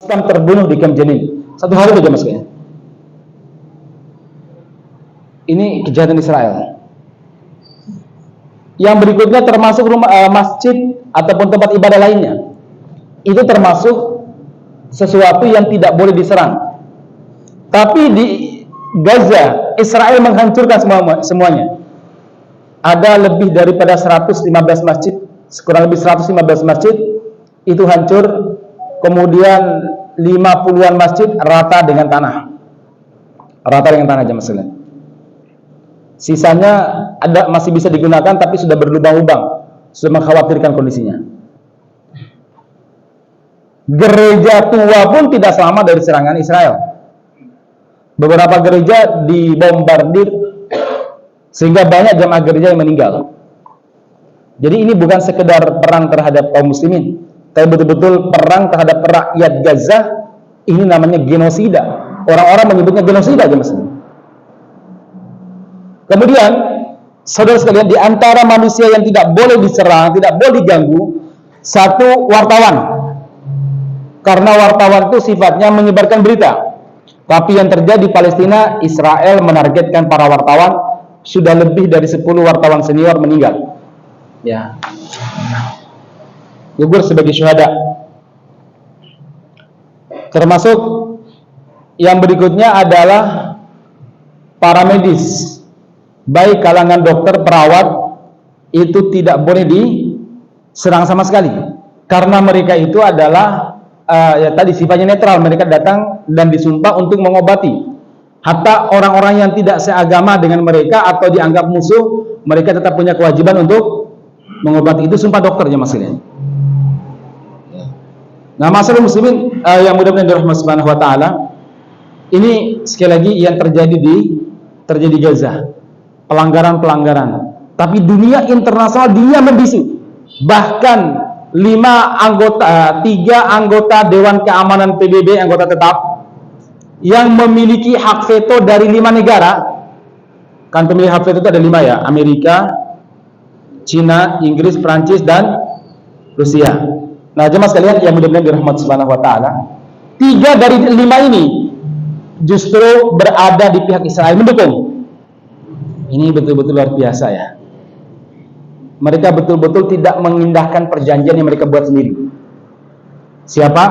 terbunuh di Camp Jenin. Satu hari saja, Mas. Ini kejahatan Israel. Yang berikutnya termasuk masjid ataupun tempat ibadah lainnya. Itu termasuk sesuatu yang tidak boleh diserang. Tapi di Gaza, Israel menghancurkan semuanya. Ada lebih daripada 115 masjid, kurang lebih 115 masjid itu hancur. Kemudian 50-an masjid rata dengan tanah. Rata dengan tanah, jemaah sekalian. Sisanya masih bisa digunakan tapi sudah berlubang-lubang, sudah mengkhawatirkan kondisinya. Gereja tua pun tidak selamat dari serangan Israel. Beberapa gereja dibombardir sehingga banyak jemaah gereja yang meninggal. Jadi ini bukan sekedar perang terhadap kaum muslimin, tapi betul-betul perang terhadap rakyat Gaza. Ini namanya genosida. Orang-orang menyebutnya genosida aja, Mas. Kemudian, saudara sekalian, di antara manusia yang tidak boleh diserang, tidak boleh diganggu, satu, wartawan. Karena wartawan itu sifatnya menyebarkan berita. Tapi yang terjadi di Palestina, Israel menargetkan para wartawan, sudah lebih dari 10 wartawan senior meninggal. Ya. Gugur sebagai syuhada. Termasuk yang berikutnya adalah para medis, baik kalangan dokter, perawat, itu tidak boleh diserang sama sekali, karena mereka itu adalah tadi sifatnya netral. Mereka datang dan disumpah untuk mengobati. Hatta orang-orang yang tidak seagama dengan mereka atau dianggap musuh, mereka tetap punya kewajiban untuk mengobati. Itu sumpah dokternya, Mas. Nah, masalah muslimin yang mudah-mudahan dirahmati Subhanahu wa taala, ini sekali lagi yang terjadi di Gaza. Pelanggaran-pelanggaran. Tapi dunia internasional dia membisu. Bahkan 3 anggota Dewan Keamanan PBB, anggota tetap, yang memiliki hak veto dari 5 negara. Kan pemilik hak veto itu ada 5 ya, Amerika, Cina, Inggris, Prancis, dan Rusia. Nah, jemaah sekalian yang mudah-mudahan dirahmati Subhanahu wa taala, 3 dari 5 ini justru berada di pihak Israel, mendukung. Ini betul-betul luar biasa ya. Mereka betul-betul tidak mengindahkan perjanjian yang mereka buat sendiri. Siapa?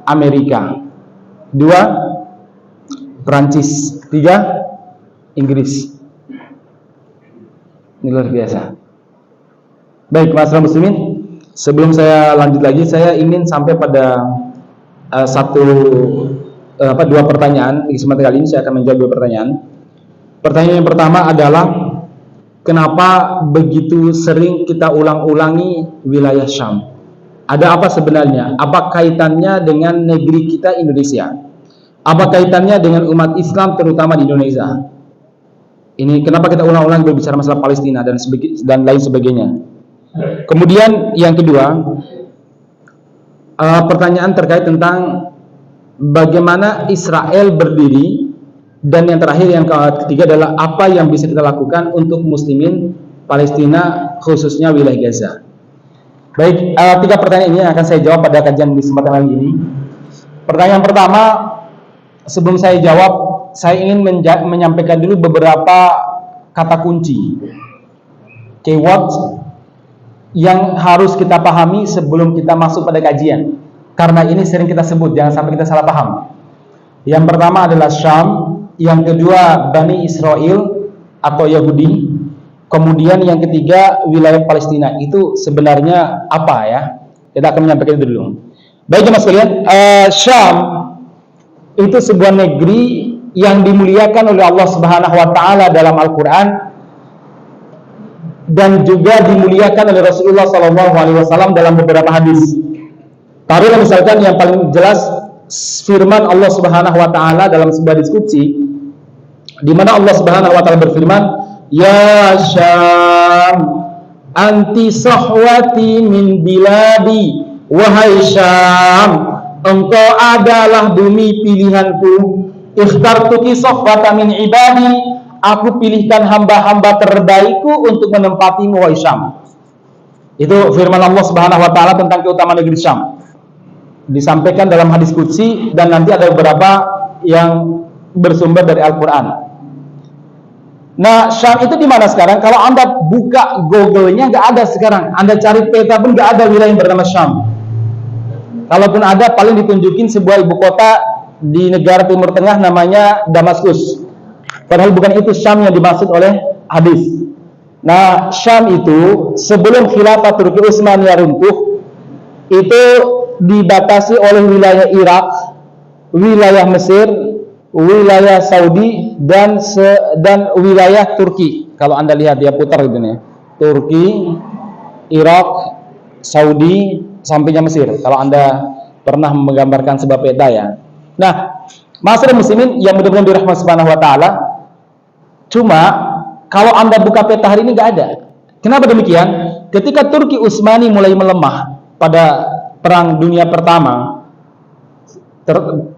Amerika. 2, Prancis. 3, Inggris. Ini luar biasa. Baik, masalah muslimin, sebelum saya lanjut lagi, saya ingin sampai pada 2 pertanyaan. Di kesempatan kali ini saya akan menjawab 2 pertanyaan. Pertanyaan yang pertama adalah, kenapa begitu sering kita ulang-ulangi wilayah Syam? Ada apa sebenarnya? Apa kaitannya dengan negeri kita Indonesia? Apa kaitannya dengan umat Islam terutama di Indonesia? Ini kenapa kita ulang-ulang berbicara masalah Palestina dan lain sebagainya? Kemudian yang kedua, pertanyaan terkait tentang bagaimana Israel berdiri, dan yang terakhir, yang ketiga adalah apa yang bisa kita lakukan untuk muslimin Palestina, khususnya wilayah Gaza. Baik, 3 pertanyaan ini akan saya jawab pada kajian di kesempatan kali ini. Pertanyaan pertama, sebelum saya jawab, saya ingin menyampaikan dulu beberapa kata kunci, keyword yang harus kita pahami sebelum kita masuk pada kajian. Karena ini sering kita sebut, jangan sampai kita salah paham. Yang pertama adalah Syam, yang kedua Bani Israel atau Yahudi, kemudian yang ketiga wilayah Palestina. Itu sebenarnya apa ya? Kita akan menyampaikan itu dulu. Baik jemaah sekalian, Syam itu sebuah negeri yang dimuliakan oleh Allah Subhanahu wa taala dalam Al-Qur'an, dan juga dimuliakan oleh Rasulullah SAW dalam beberapa hadis. Taruhlah misalkan yang paling jelas firman Allah Subhanahu wa taala dalam sebuah diskusi, di mana Allah Subhanahu wa taala berfirman, "Ya Syam, anti sahwati min biladi." Wahai Syam, engkau adalah bumi pilihanku. Ikhtartuki sahwata min ibadi, aku pilihkan hamba-hamba terbaikku untuk menempatimu, wahai Syam. Itu firman Allah Subhanahu wa taala tentang keutamaan negeri Syam. disampaikan dalam hadis qudsi, dan nanti ada beberapa yang bersumber dari Al-Quran. Nah, Syam itu di mana sekarang? Kalau Anda buka Google-nya, nggak ada sekarang. Anda cari peta pun nggak ada wilayah yang bernama Syam. Kalaupun ada, paling ditunjukin sebuah ibu kota di negara Timur Tengah namanya Damaskus. Padahal bukan itu Syam yang dimaksud oleh hadis. Nah, Syam itu sebelum khilafah Turki Utsmaniyah runtuh, itu dibatasi oleh wilayah Irak, wilayah Mesir, wilayah Saudi, dan wilayah Turki. Kalau Anda lihat dia putar gitu nih, Turki, Irak, Saudi, sampingnya Mesir. Kalau Anda pernah menggambarkan sebuah peta ya. Nah, masyarakat muslimin yang mudah-mudahan dirahmati Subhanahu wa taala, cuma kalau Anda buka peta hari ini nggak ada. Kenapa demikian? Ketika Turki Utsmani mulai melemah pada Perang Dunia Pertama,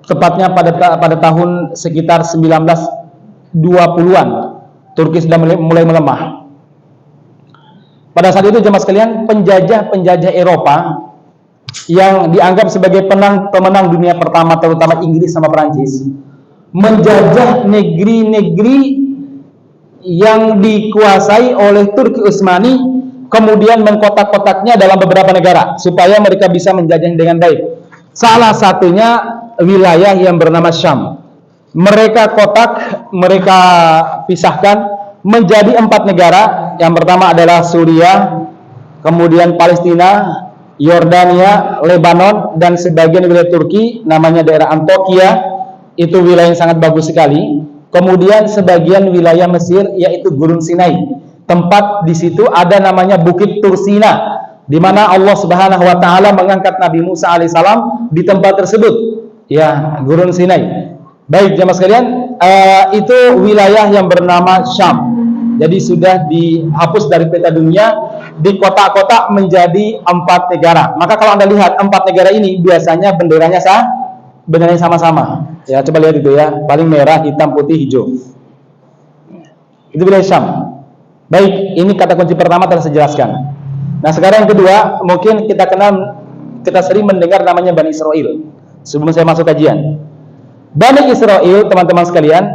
tepatnya pada tahun sekitar 1920-an, Turki sudah mulai melemah. Pada saat itu jemaah sekalian, penjajah Eropa yang dianggap sebagai pemenang dunia pertama, terutama Inggris sama Perancis, menjajah negeri-negeri yang dikuasai oleh Turki Utsmani, kemudian mengkotak-kotaknya dalam beberapa negara supaya mereka bisa menjajah dengan baik. Salah satunya wilayah yang bernama Syam. Mereka mereka pisahkan menjadi 4 negara. Yang pertama adalah Suriah, kemudian Palestina, Yordania, Lebanon, dan sebagian wilayah Turki, namanya daerah Antokia, itu wilayah yang sangat bagus sekali. Kemudian sebagian wilayah Mesir, yaitu Gurun Sinai. Tempat di situ ada namanya Bukit Tursina, di mana Allah Subhanahu wa taala mengangkat Nabi Musa alaihissalam di tempat tersebut. Ya, Gurun Sinai. Baik, jemaah sekalian, itu wilayah yang bernama Syam. Jadi sudah dihapus dari peta dunia, di kotak-kotak menjadi 4 negara. Maka kalau Anda lihat 4 negara ini biasanya benderanya sama-sama. Ya, coba lihat itu ya, paling merah, hitam, putih, hijau. Itu wilayah Syam. Baik, ini kata kunci pertama telah saya jelaskan. Nah, sekarang yang kedua, mungkin kita sering mendengar namanya Bani Israel. Sebelum saya masuk kajian, Bani Israel, teman-teman sekalian,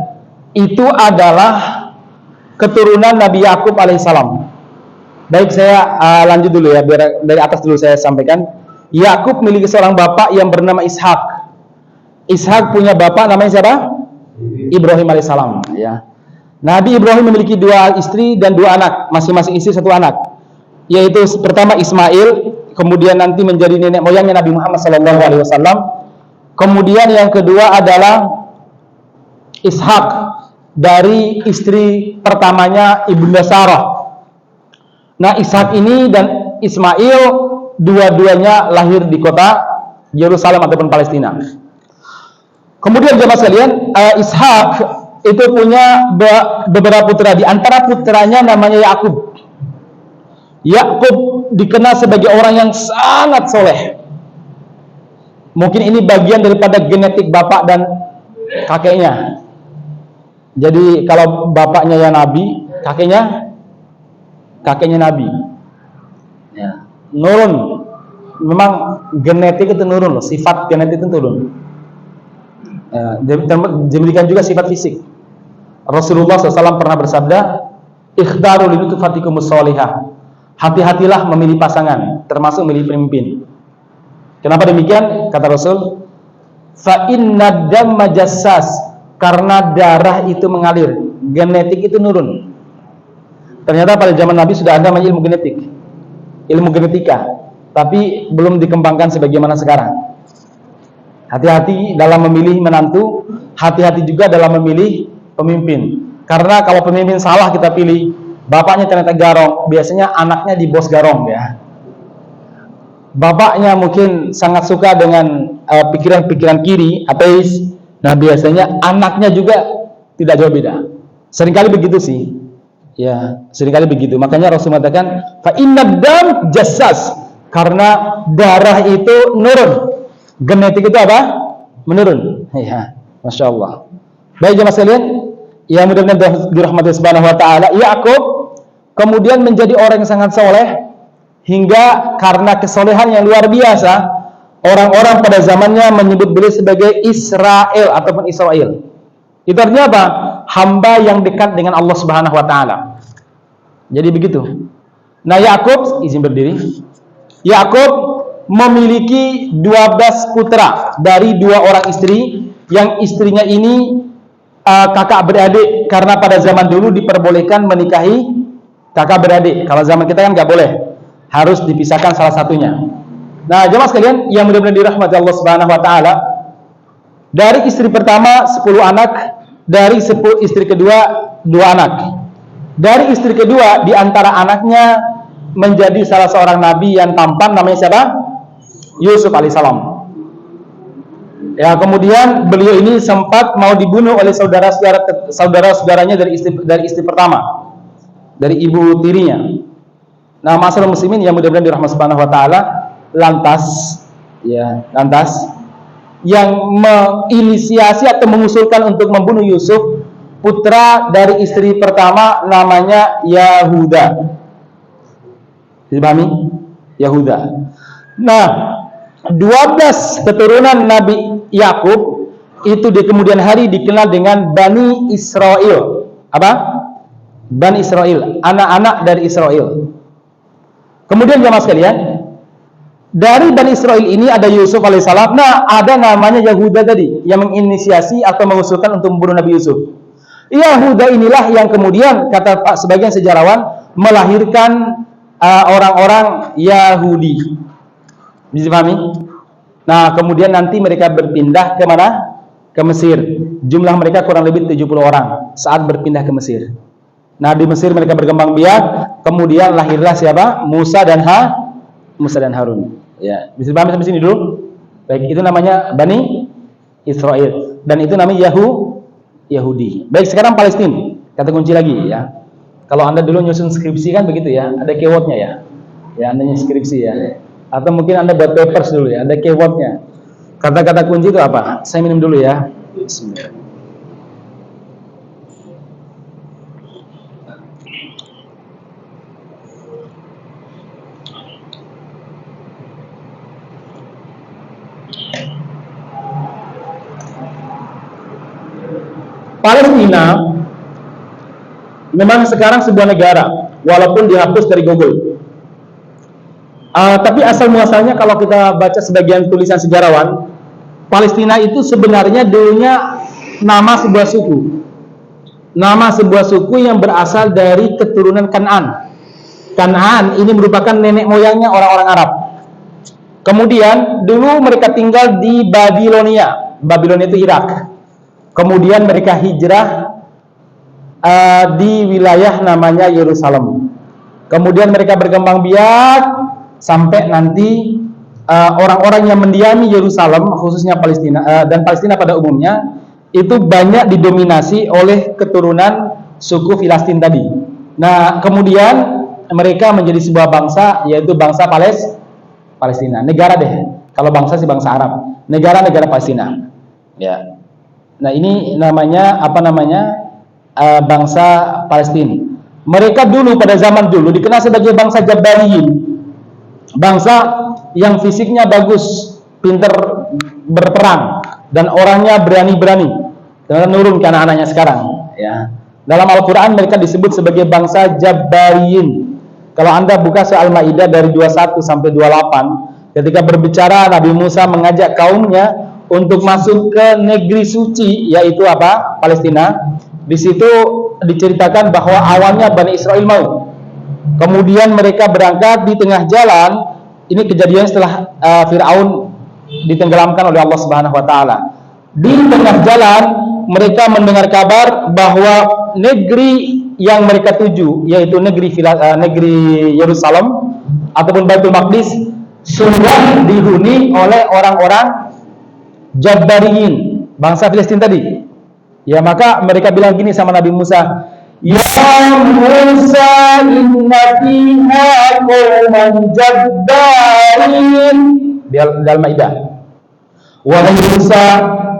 itu adalah keturunan Nabi Yakub alaihissalam. Baik, saya lanjut dulu ya, biar dari atas dulu saya sampaikan. Yakub memiliki seorang bapak yang bernama Ishak. Ishak punya bapak namanya siapa? Ibrahim alaihissalam. Ya. Nabi Ibrahim memiliki 2 istri dan 2 anak, masing-masing istri 1 anak. Yaitu pertama Ismail, kemudian nanti menjadi nenek moyangnya Nabi Muhammad SAW. Kemudian yang kedua adalah Ishak dari istri pertamanya Ibunda Sarah. Nah, Ishak ini dan Ismail dua-duanya lahir di kota Yerusalem ataupun Palestina. Kemudian jemaah sekalian, Ishak itu punya beberapa putra. Di antara putranya namanya Yakub. Yakub dikenal sebagai orang yang sangat soleh. Mungkin ini bagian daripada genetik bapak dan kakeknya. Jadi kalau bapaknya ya nabi, kakeknya nabi. Ya, nurun. Memang genetik itu nurun loh, sifat genetik itu turun. Ya, demikian juga sifat fisik. Rasulullah SAW pernah bersabda, "Ikhtaru li nutfatikum sholihah." Hati-hatilah memilih pasangan, termasuk memilih pemimpin. Kenapa demikian? Kata Rasul, "Fa inna damma jassas." Karena darah itu mengalir, genetik itu nurun. Ternyata pada zaman Nabi sudah ada namanya ilmu genetik, ilmu genetika, tapi belum dikembangkan sebagaimana sekarang. Hati-hati dalam memilih menantu, hati-hati juga dalam memilih pemimpin. Karena kalau pemimpin salah kita pilih, bapaknya ternyata garong, biasanya anaknya di bos garong ya. Bapaknya mungkin sangat suka dengan pikiran-pikiran kiri, ateis. Nah, biasanya anaknya juga tidak jauh beda. Seringkali begitu sih. Ya, seringkali begitu. Makanya Rasul mengatakan, "Fa innad dam jassas." Karena darah itu menurun. Genetik itu apa? Menurun. Ya, Masya Allah. Baik jemaah sekalian, yang mudah-mudahan dirahmati Subhanahu wa taala, Yakub kemudian menjadi orang yang sangat soleh, hingga karena kesolehan yang luar biasa, orang-orang pada zamannya menyebut beliau sebagai Israel ataupun Israel. Itu artinya apa? Hamba yang dekat dengan Allah Subhanahu wa taala. Jadi begitu. Nah, Yakub, izin berdiri. Yakub memiliki 12 putra dari 2 orang istri, yang istrinya ini kakak beradik, karena pada zaman dulu diperbolehkan menikahi kakak beradik. Kalau zaman kita kan nggak boleh, harus dipisahkan salah satunya. Nah, jemaah sekalian yang mudah-mudahan dirahmati Allah Subhanahu wa taala, dari istri pertama 10 anak, dari istri kedua 2 anak. Dari istri kedua, di antara anaknya menjadi salah seorang nabi yang tampan, namanya siapa? Yusuf alaihissalam. Ya, kemudian beliau ini sempat mau dibunuh oleh saudara-saudaranya dari istri pertama, dari ibu tirinya. Nah, masalah muslimin yang mudah-mudahan dirahmati Subhanahu wa taala, lantas yang menginisiasi atau mengusulkan untuk membunuh Yusuf, putra dari istri pertama, namanya Yahuda. Dipahami? Yahuda. Nah, 12 keturunan Nabi Yakub itu di kemudian hari dikenal dengan Bani Israel. Apa? Bani Israel, anak-anak dari Israel. Kemudian jemaah sekalian, dari Bani Israel ini ada Yusuf alaihissalam. Nah, ada namanya Yahuda tadi yang menginisiasi atau mengusulkan untuk membunuh Nabi Yusuf. Yahuda inilah yang kemudian, kata sebagian sejarawan, melahirkan orang-orang Yahudi. Bisa dipahami? Nah, kemudian nanti mereka berpindah ke mana? Ke Mesir. Jumlah mereka kurang lebih 70 orang saat berpindah ke Mesir. Nah, di Mesir mereka berkembang biak, kemudian lahirlah siapa? Musa dan Harun. Ya, bisa dipahami sampai sini dulu? Baik, itu namanya Bani Israel, dan itu namanya Yahudi. Baik, sekarang Palestina. Kata kunci lagi ya. Kalau Anda dulu nyusun skripsi kan begitu ya, ada keywordnya ya. Ya, Anda nyusun skripsi ya. Atau mungkin Anda buat papers dulu ya, ada keywordnya. Kata-kata kunci itu apa? Saya minum dulu ya. Bismillah. Palestina memang sekarang sebuah negara, walaupun dihapus dari Google. Tapi asal muasalnya kalau kita baca sebagian tulisan sejarawan, Palestina itu sebenarnya dulunya nama sebuah suku. Nama sebuah suku yang berasal dari keturunan Kan'an. Kan'an ini merupakan nenek moyangnya orang-orang Arab. Kemudian dulu mereka tinggal di Babilonia. Babilonia itu Irak. Kemudian mereka hijrah di wilayah namanya Yerusalem. Kemudian mereka berkembang biak sampai nanti orang-orang yang mendiami Yerusalem, khususnya Palestina dan Palestina pada umumnya, itu banyak didominasi oleh keturunan suku Filistin tadi. Nah, kemudian mereka menjadi sebuah bangsa, yaitu bangsa Palestina. Negara deh, kalau bangsa sih bangsa Arab. Negara Palestina. Ya. Nah, ini namanya apa namanya? Bangsa Palestina. Mereka dulu pada zaman dulu dikenal sebagai bangsa Jabbariyin. Bangsa yang fisiknya bagus, pinter berperang, dan orangnya berani-berani. Dan menurun ke anak-anaknya sekarang. Ya. Dalam Al-Quran mereka disebut sebagai bangsa Jabbariyin. Kalau Anda buka soal Maidah dari 21 sampai 28, ketika berbicara Nabi Musa mengajak kaumnya untuk masuk ke negeri suci, yaitu apa? Palestina. Di situ diceritakan bahwa awalnya Bani Israel mau. Kemudian mereka berangkat di tengah jalan. Ini kejadian setelah Fir'aun ditenggelamkan oleh Allah Subhanahu wa taala. Di tengah jalan mereka mendengar kabar bahwa negeri yang mereka tuju, yaitu negeri Yerusalem ataupun Baitul Maqdis, sudah dihuni oleh orang-orang Jabbariyin, bangsa Filistin tadi. Ya, maka mereka bilang gini sama Nabi Musa, "Ya Musa, inna fiha qauman jabbarin." Dalam Maidah. Wahai Musa,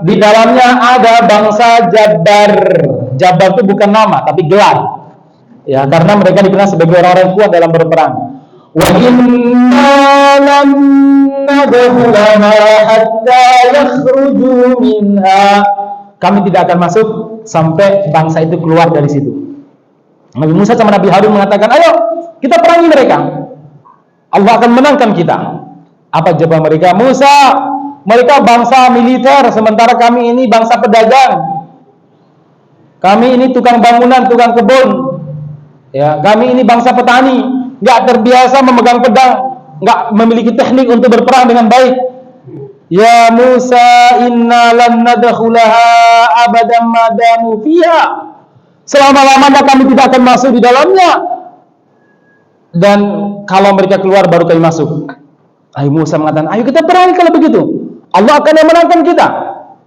di dalamnya ada bangsa Jabbar. Jabbar itu bukan nama, tapi gelar. Ya, karena mereka dikenal sebagai orang-orang kuat dalam berperang. Wa inna lam nadkhulaha hatta yakhruju minha. Kami tidak akan masuk sampai bangsa itu keluar dari situ. Nabi Musa sama Nabi Harun mengatakan, ayo kita perangi mereka, Allah akan menangkan kita. Apa jawab mereka? Musa, mereka bangsa militer, sementara kami ini bangsa pedagang. Kami ini tukang bangunan, tukang kebun. Ya, kami ini bangsa petani, nggak terbiasa memegang pedang, nggak memiliki teknik untuk berperang dengan baik. Ya Musa, inna lan nadkhulaha abadan madamu fiha. Selama-lamanya kami tidak akan masuk di dalamnya. Dan kalau mereka keluar baru kami masuk. Ayo Musa mengatakan, ayo kita perangi kalau begitu. Allah akan memenangkan kita.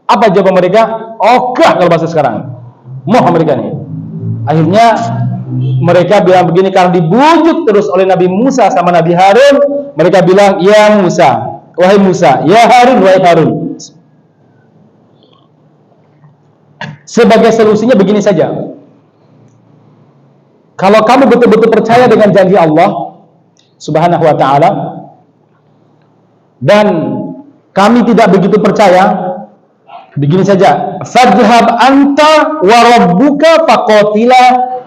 Apa jawab mereka? Ogah kalau bahasa sekarang. Moh mereka nih. Akhirnya mereka bilang begini, karena dibujuk terus oleh Nabi Musa sama Nabi Harun, mereka bilang, ya Musa, wahai Musa, ya Harun, wahai Harun. Sebagai solusinya begini saja. Kalau kamu betul-betul percaya dengan janji Allah Subhanahu wa ta'ala, dan kami tidak begitu percaya, begini saja, fadhhab anta wa rabbuka faqatila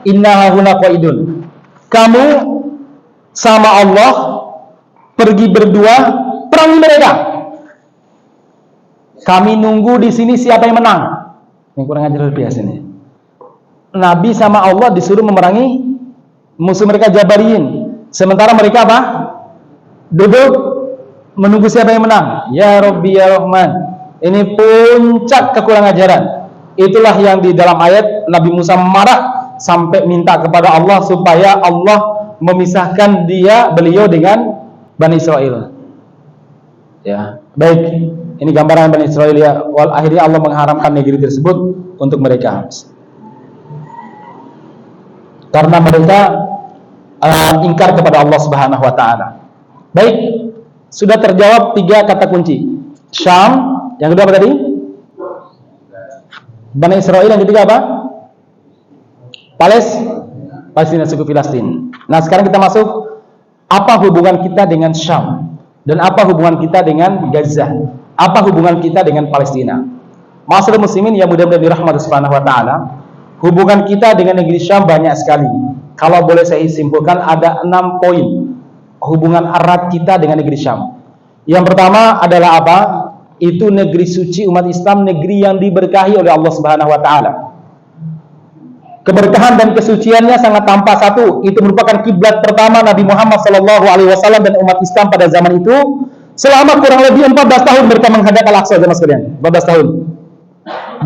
inna huna qaidun. Kamu sama Allah pergi berdua perangi mereka. Kami nunggu di sini siapa yang menang. Ini kurang ajar biasa nih. Nabi sama Allah disuruh memerangi musuh mereka Jabariyin. Sementara mereka apa? Duduk menunggu siapa yang menang. Ya Rabbi ya Rahman. Ini puncak kekurang ajaran. Itulah yang di dalam ayat Nabi Musa marah sampai minta kepada Allah supaya Allah memisahkan beliau dengan Bani Israel. Ya, baik. Ini gambaran Bani Israel ya. Akhirnya Allah mengharamkan negeri tersebut untuk mereka. Karena mereka ingkar kepada Allah Subhanahu wa taala. Baik, sudah terjawab 3 kata kunci. Syam. Yang kedua apa tadi? Bani Israel. Yang ketiga apa? Palestina, suku Filistin. Nah, sekarang kita masuk, apa hubungan kita dengan Syam? Dan apa hubungan kita dengan Gaza? Apa hubungan kita dengan Palestina? Masyarakat muslimin yang mudah-mudahan dirahmati Subhanahu wa ta'ala, hubungan kita dengan negeri Syam banyak sekali. Kalau boleh saya simpulkan, ada 6 poin hubungan erat kita dengan negeri Syam. Yang pertama adalah apa? Itu negeri suci umat Islam, negeri yang diberkahi oleh Allah Subhanahu wa taala. Keberkahan dan kesuciannya sangat tampak. Satu, itu merupakan kiblat pertama Nabi Muhammad SAW dan umat Islam pada zaman itu. Selama kurang lebih 14 tahun mereka menghadap Al-Aqsa, jemaah sekalian. 14 tahun.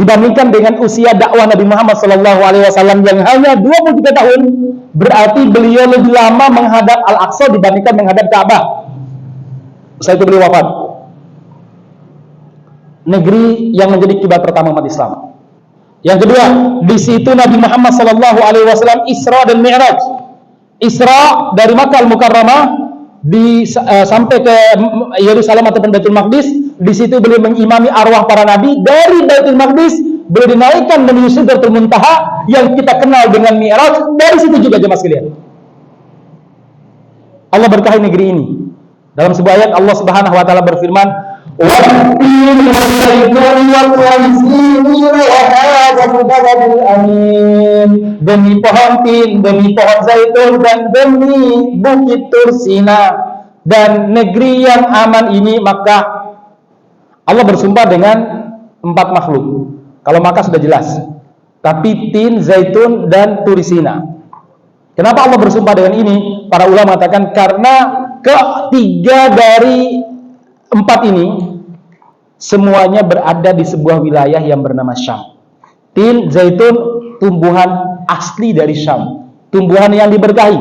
Dibandingkan dengan usia dakwah Nabi Muhammad SAW yang hanya 23 tahun, berarti beliau lebih lama menghadap Al-Aqsa dibandingkan menghadap Ka'bah. Setelah itu beliau wafat. Negeri yang menjadi kiblat pertama umat Islam. Yang kedua, di situ Nabi Muhammad SAW Isra dan Mi'raj. Isra dari Makkah Al-Mukarramah sampai ke Yerusalem ataupun Baitul Maqdis. Di situ beliau mengimami arwah para nabi. Dari Baitul Maqdis beliau dinaikkan menuju Sidratul Muntaha yang kita kenal dengan Mi'raj. Dari situ juga jemaah sekalian, Allah berkahi negeri ini. Dalam sebuah ayat Allah Subhanahu wa taala berfirman, demi pohon tin, demi pohon zaitun, dan demi bukit Tursina dan negeri yang aman ini Makkah. Allah bersumpah dengan 4 makhluk. Kalau Makkah sudah jelas, tapi tin, zaitun, dan Tursina. Kenapa Allah bersumpah dengan ini? Para ulama mengatakan karena ketiga dari 4 ini semuanya berada di sebuah wilayah yang bernama Syam. Tin, zaitun, tumbuhan asli dari Syam, tumbuhan yang diberkahi,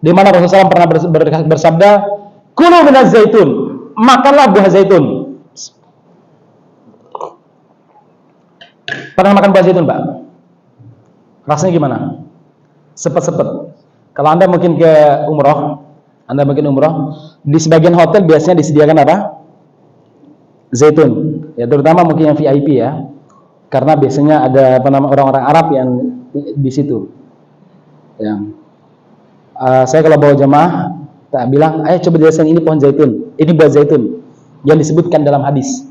di mana Rasulullah SAW pernah bersabda, "Kulu minaz zaitun," makanlah buah zaitun. Pernah makan buah zaitun, Pak? Rasanya gimana? Sepet-sepet. Kalau Anda mungkin ke umroh, di sebagian hotel biasanya disediakan apa? Zaitun. Ya, terutama mungkin yang VIP ya. Karena biasanya ada orang-orang Arab yang di situ. Yang saya kalau bawa jemaah, tak bilang, ayo coba jelasin ini pohon zaitun, ini buah zaitun. yang disebutkan dalam hadis.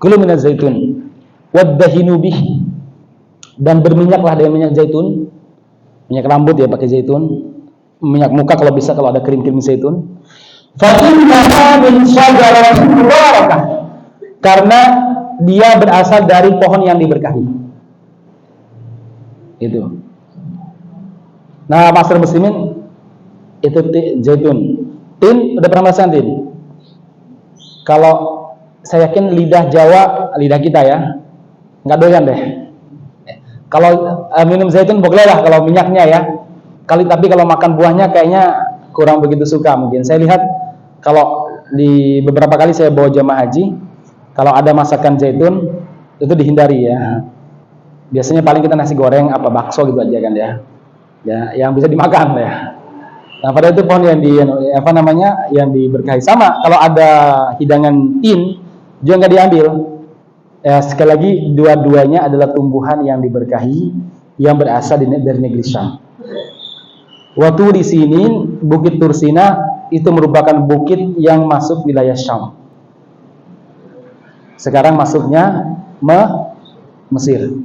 Kulu minaz zaitun waddahinu bih, dan berminyaklah dengan minyak zaitun, minyak rambut ya pakai zaitun, minyak muka kalau bisa, kalau ada krim-krim zaitun. Fa innaha min syajaratin mubarakah, karena dia berasal dari pohon yang diberkahi. Itu. Nah, masyarakat muslimin, itu zaitun. Tin, udah pernah makan tin? Kalau saya yakin lidah Jawa, lidah kita ya, nggak doyan deh. Kalau minum zaitun boleh lah kalau minyaknya ya. Tapi kalau makan buahnya kayaknya kurang begitu suka mungkin. Saya lihat kalau di beberapa kali saya bawa jamaah haji, kalau ada masakan zaitun itu dihindari ya. Biasanya paling kita nasi goreng apa bakso gitu aja kan ya. Ya, yang bisa dimakan ya. Nah, pada itu pohon yang yang diberkahi. Sama kalau ada hidangan tin juga nggak diambil. Ya, sekali lagi dua-duanya adalah tumbuhan yang diberkahi yang berasal dari negeri Syam. Waktu di sini Bukit Tursina itu merupakan bukit yang masuk wilayah Syam. Sekarang masuknya Mesir.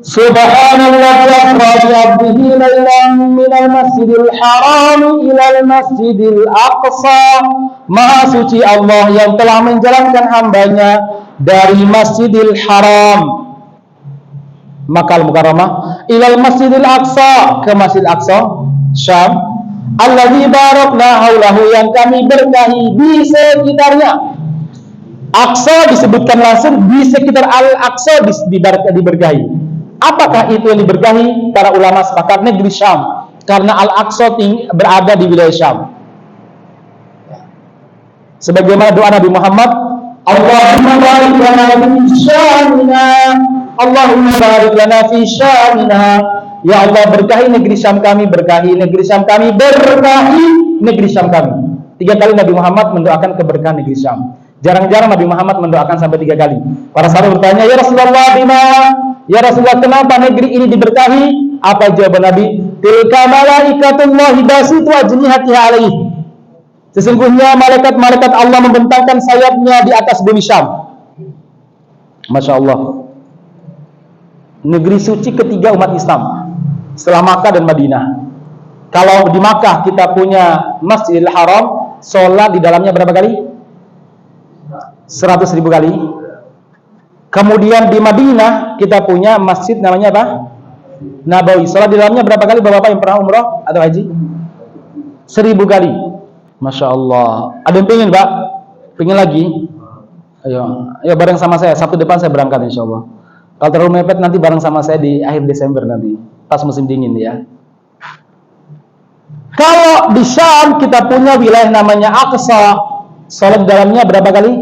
Subhanallah wa bihamdihi lailan minal masjidil haram ilal masjidil aqsa. Maha suci Allah yang telah menjalankan hambanya dari Masjidil Haram Makkah Al-Mukarramah ilal Masjidil Aqsa, ke Masjid Aqsa Syam, alladzi barakna haulahu, yang kami berkahi di sekitarnya. Aqsa disebutkan langsung, di sekitar Al-Aqsa diberkahi. Apakah itu yang diberkahi? Para ulama sepakat negeri Syam, karena Al-Aqsa berada di wilayah Syam. Sebagaimana doa Nabi Muhammad, Allahumma barik lana fi syamina, Allahumma barik lana fi syamina. Ya Allah, berkahi negeri Syam kami, berkahi negeri Syam kami, berkahi negeri Syam kami. 3 kali Nabi Muhammad mendoakan keberkahan negeri Syam. Jarang-jarang Nabi Muhammad mendoakan sampai 3 kali. Para sahabat bertanya, ya Rasulullah, bima? Ya Rasulullah, kenapa negeri ini diberkahi? Apa jawaban Nabi? Tilka malaikatullahi basitu ajnihatiha alaihi. Sesungguhnya malaikat-malaikat Allah membentangkan sayapnya di atas bumi Syam. Masya Allah. Negeri suci ketiga umat Islam setelah Makkah dan Madinah. Kalau di Makkah kita punya Masjidil Haram, sholat di dalamnya berapa kali? 100.000 kali. Kemudian di Madinah kita punya masjid namanya apa? Nabawi. Sholat di dalamnya berapa kali Bapak-bapak yang pernah umroh atau haji? 1000 kali. Masya Allah. Ada yang pengen Pak? Pengen lagi? Ayo bareng sama saya. Sabtu depan saya berangkat insya Allah. Kalau terlalu mepet nanti bareng sama saya di akhir Desember nanti, pas musim dingin ya. Kalau di Syam kita punya wilayah namanya Aqsa. Sholat dalamnya berapa kali?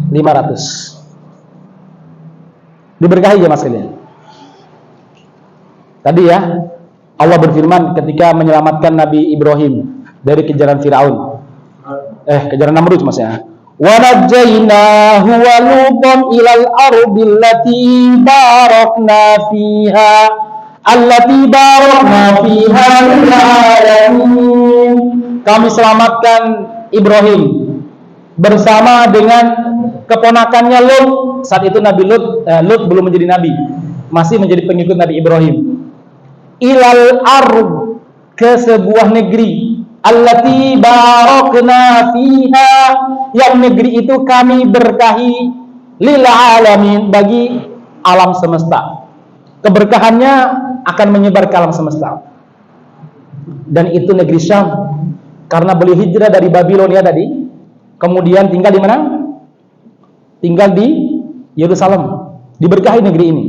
500. Diberkahi ya mas kalian. Tadi ya, Allah berfirman ketika menyelamatkan Nabi Ibrahim dari kejaran Firaun. Kejaran Namrud mas ya. Wa najjaynahu wa lutan ilal ardil lati barakna fiha lil alamin. Kami selamatkan Ibrahim bersama dengan keponakannya Lut. Saat itu Nabi Lut belum menjadi nabi, masih menjadi pengikut Nabi Ibrahim. Ilal ard, ke sebuah negeri, allati barakna fiha, yang negeri itu kami berkahi, lil alamin, bagi alam semesta. Keberkahannya akan menyebar ke alam semesta. Dan itu negeri Syam, karena beliau hijrah dari Babilonia tadi, kemudian tinggal di mana? Tinggal di Yerusalem. Diberkahi negeri ini.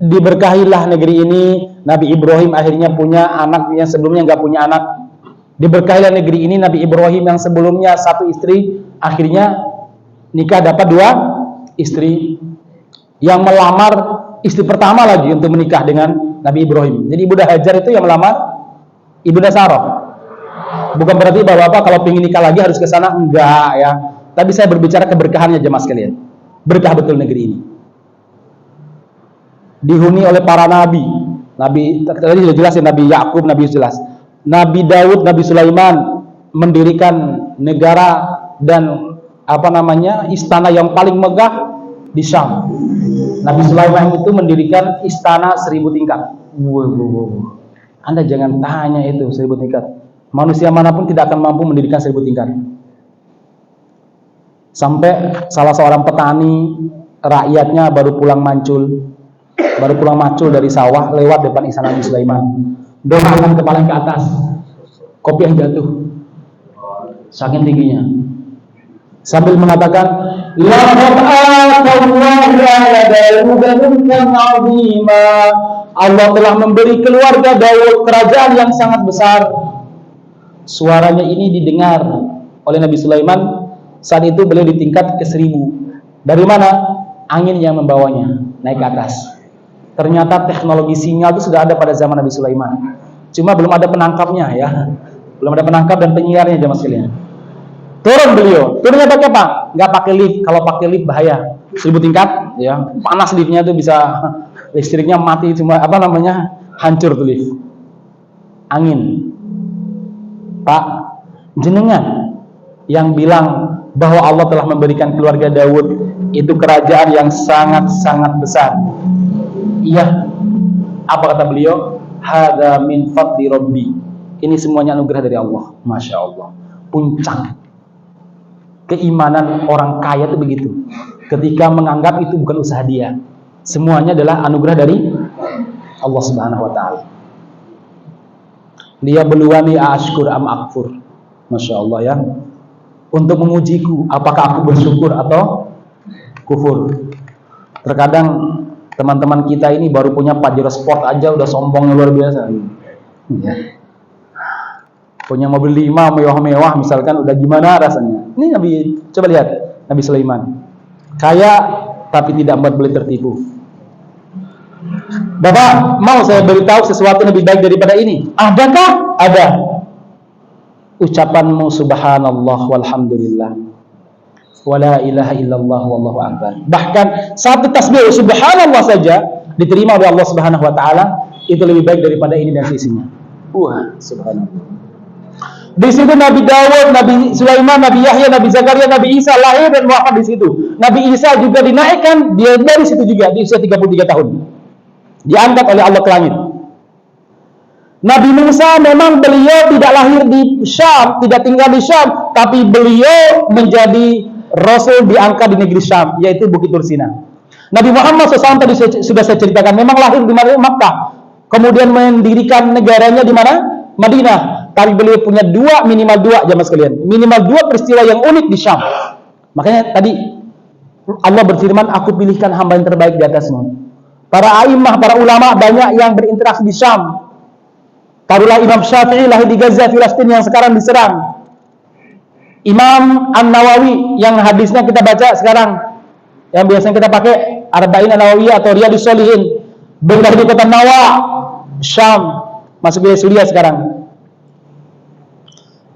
Diberkahilah negeri ini. Nabi Ibrahim akhirnya punya anak yang sebelumnya nggak punya anak. Diberkahilah negeri ini. Nabi Ibrahim yang sebelumnya 1 istri, akhirnya nikah dapat 2 istri. Yang melamar istri pertama lagi untuk menikah dengan Nabi Ibrahim. Jadi Ibunda Hajar itu yang melamar Ibunda Sarah. Bukan berarti bapak-bapak kalau ingin nikah lagi harus ke sana, enggak ya. Tapi saya berbicara keberkahannya jemaah sekalian. Berkah betul negeri ini. Dihuni oleh para nabi. Nabi tadi sudah jelas ya, Nabi Yakub, Nabi jelas. Nabi Daud, Nabi Sulaiman mendirikan negara dan istana yang paling megah di Syam. Nabi Sulaiman itu mendirikan istana 1000 tingkat. Anda jangan tanya itu 1000 tingkat. Manusia manapun tidak akan mampu mendirikan 1000 tingkat. Sampai salah seorang petani, rakyatnya baru pulang macul dari sawah, lewat depan istana Nabi Sulaiman, dorongkan kepala ke atas, kopi yang jatuh saking tingginya, sambil mengatakan, Allah telah memberi keluarga Daud kerajaan yang sangat besar. Suaranya ini didengar oleh Nabi Sulaiman. Saat itu beliau di tingkat ke-1000. Dari mana? Angin yang membawanya naik ke atas. Ternyata teknologi sinyal itu sudah ada pada zaman Nabi Sulaiman. Cuma belum ada penangkapnya ya. Belum ada penangkap dan penyiarnya jemaah sekalian. Turun beliau. Turunnya pakai apa? Nggak pakai lift. Kalau pakai lift bahaya. 1000 tingkat ya. Panas liftnya tuh bisa listriknya mati cuma hancur tuh lift. Angin. Pak, jenengan yang bilang bahwa Allah telah memberikan keluarga Daud itu kerajaan yang sangat-sangat besar. Iya. Apa kata beliau? Hadza min fadli rabbi. Ini semuanya anugerah dari Allah. Masya Allah. Puncak keimanan orang kaya itu begitu. Ketika menganggap itu bukan usaha dia. Semuanya adalah anugerah dari Allah Subhanahu wa taala. Dia beluani ashkur am akfur. Masya Allah ya. Untuk mengujiku, apakah aku bersyukur atau kufur. Terkadang teman-teman kita ini baru punya Pajero Sport aja udah sombongnya luar biasa. Ya. Punya mobil 5 mewah-mewah misalkan, udah gimana rasanya. Ini Nabi, coba lihat Nabi Sulaiman. Kaya tapi tidak membuat beliau tertipu. Bapak, mau saya beritahu sesuatu lebih baik daripada ini? Adakah? Ada. Ucapanmu subhanallah walhamdulillah wala ilaha illallah wallahu akbar. Bahkan satu tasbih subhanallah saja diterima oleh Allah Subhanahu wa taala, itu lebih baik daripada ini dan sisinya. Wah, subhanallah. Di situ Nabi Dawud, Nabi Sulaiman, Nabi Yahya, Nabi Zakaria, Nabi Isa lahir dan wafat di situ. Nabi Isa juga dinaikkan, dia dari situ juga di usia 33 tahun. Diangkat oleh Allah ke langit. Nabi Musa memang beliau tidak lahir di Syam, tidak tinggal di Syam, tapi beliau menjadi Rasul diangkat di negeri Syam, yaitu Bukit Tursina. Nabi Muhammad SAW tadi sudah saya ceritakan, memang lahir di Makkah, kemudian mendirikan negaranya di mana? Madinah. Tapi beliau punya minimal dua jamaah sekalian, minimal 2 peristiwa yang unik di Syam. Makanya tadi Allah berfirman, aku pilihkan hamba yang terbaik di atasmu. Para a'immah, para ulama banyak yang berinteraksi di Syam. Taruhlah Imam Syafi'i lahir di Gaza, Filistin yang sekarang diserang. Imam An-Nawawi yang hadisnya kita baca sekarang, yang biasanya kita pakai Arba'in An-Nawawiyah atau Riyadhus Shalihin, beliau di kota Nawa, Syam, masuk ke Suriah sekarang.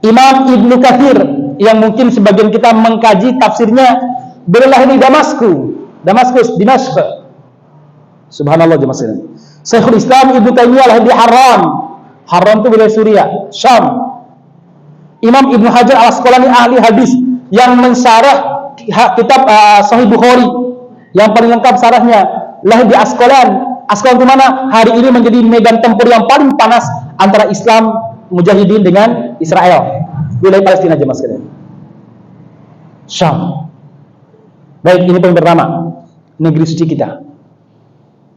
Imam Ibnu Katsir yang mungkin sebagian kita mengkaji tafsirnya, beliau lahir di Damaskus, Dimashq. Subhanallah jemaah sekalian. Syekhul Islam Ibnu Taimiyah lahir di Haram itu wilayah Suriah, Syam. Imam Ibnu Hajar Al-Asqalani ahli hadis yang mensyarah kitab Sahih Bukhari yang paling lengkap syarahnya, lahir di Asqalan. Asqalan itu mana? Hari ini menjadi medan tempur yang paling panas antara Islam Mujahidin dengan Israel, wilayah Palestina jemaah sekalian. Syam. Baik, ini poin pertama, negeri suci kita.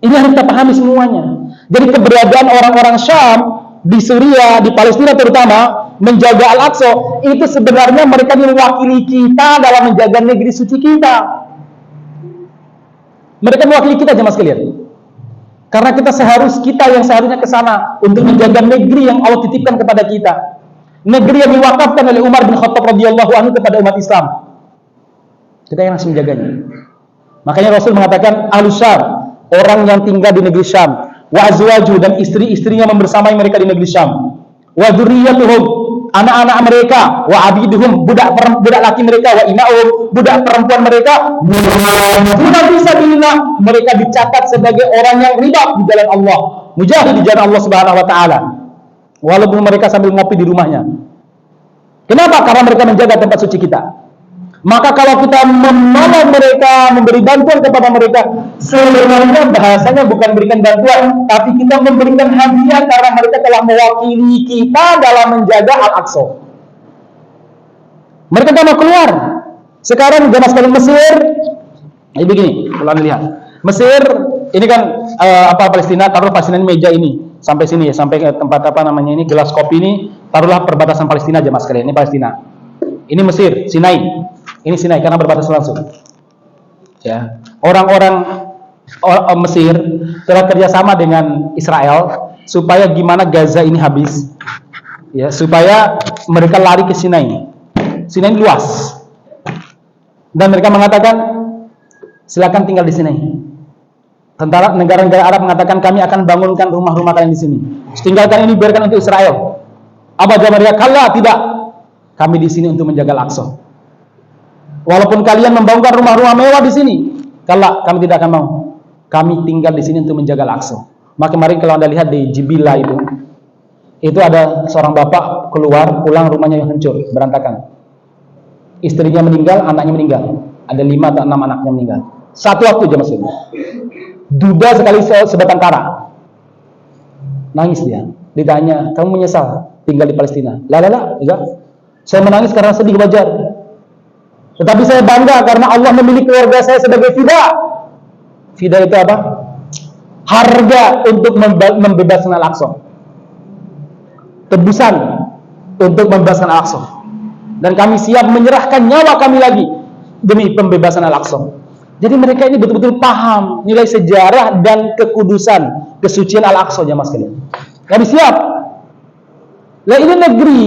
Ini harus kita pahami semuanya. Jadi keberadaan orang-orang Syam di Suriah, di Palestina terutama, menjaga Al-Aqsa, itu sebenarnya mereka mewakili kita dalam menjaga negeri suci kita. Mereka mewakili kita jemaah sekalian. Karena kita yang seharusnya ke sana untuk menjaga negeri yang Allah titipkan kepada kita. Negeri yang diwakafkan oleh Umar bin Khattab radhiyallahu anhu kepada umat Islam. Kita yang harus menjaganya. Makanya Rasul mengatakan Ahlus Syam, orang yang tinggal di negeri Syam, wa azwaju, dan istri-istrinya membersamai mereka di negeri Syam, wa dzurriyyatuhum, anak-anak mereka, wa abiduhum, budak laki mereka, wa ima'uhum, budak perempuan mereka, mereka dicatat sebagai orang yang ribat di jalan Allah, mujahid di jalan Allah Subhanahu wa taala, walaupun mereka sambil ngopi di rumahnya. Kenapa? Karena mereka menjaga tempat suci kita. Maka kalau kita menolong mereka, memberi bantuan kepada mereka, sebenarnya bahasanya bukan berikan bantuan, tapi kita memberikan hadiah karena mereka telah mewakili kita dalam menjaga Al-Aqsa. Mereka tidak mau keluar. Sekarang jamaah sekalian Mesir, ini begini, kalau Anda lihat. Mesir, ini kan Palestina, taruh Palestina ini meja ini, sampai sini ya, sampai ke tempat ini, gelas kopi ini, taruhlah perbatasan Palestina jamaah sekalian, ini Palestina. Ini Mesir, Sinai. Ini Sinai karena berbatasan langsung. Ya, orang-orang Mesir telah kerjasama dengan Israel supaya gimana Gaza ini habis, ya, supaya mereka lari ke Sinai. Sinai luas, dan mereka mengatakan silakan tinggal di sini. Tentara negara-negara Arab mengatakan kami akan bangunkan rumah-rumah kalian di sini. Tinggalkan ini, biarkan untuk Israel. Apa jawab mereka? Kalla, tidak. Kami di sini untuk menjaga Al-Aqsa. Walaupun kalian membangunkan rumah-rumah mewah di sini, kalla, kami tidak akan mau. Kami tinggal di sini untuk menjaga Al-Aqsa. Maka kemarin kalau Anda lihat di Jibila itu ada seorang bapak keluar, pulang rumahnya yang hancur, berantakan. Istrinya meninggal, anaknya meninggal. Ada 5 atau 6 anaknya meninggal. Satu waktu aja masih. Duda sekali sebatang kara. Nangis dia. Ditanya, kamu menyesal tinggal di Palestina? Enggak. Saya menangis karena sedih, wajar. Tetapi saya bangga karena Allah memilih keluarga saya sebagai fida. Fida itu apa? Harga untuk membebaskan Al-Aqsa. Tebusan untuk membebaskan Al-Aqsa. Dan kami siap menyerahkan nyawa kami lagi demi pembebasan Al-Aqsa. Jadi mereka ini betul-betul paham nilai sejarah dan kekudusan, kesucian Al-Aqsa jamaah sekalian. Kami siap. Nah, ini negeri,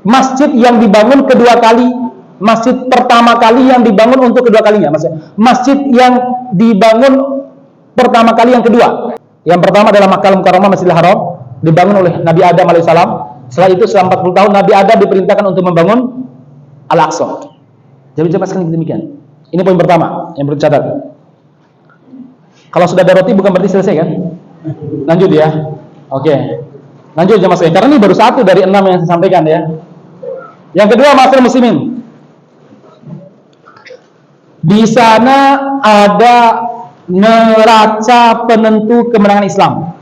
masjid yang dibangun kedua kali. Masjid pertama kali yang dibangun untuk kedua kalinya, maksudnya masjid yang dibangun pertama kali yang kedua. Yang pertama adalah Makkah Al-Mukarramah, Masjidil Haram, dibangun oleh Nabi Adam alaihissalam. Setelah itu selama 40 tahun Nabi Adam diperintahkan untuk membangun Al-Aqsa. Jadi coba sekali demikian. Ini poin pertama yang perlu dicatat. Kalau sudah ada roti bukan berarti selesai kan? Lanjut ya. Oke. Lanjut jemaah sekalian. Karena ini baru 1 dari 6 yang saya sampaikan ya. Yang kedua, masalah muslimin. Di sana ada neraca penentu kemenangan Islam.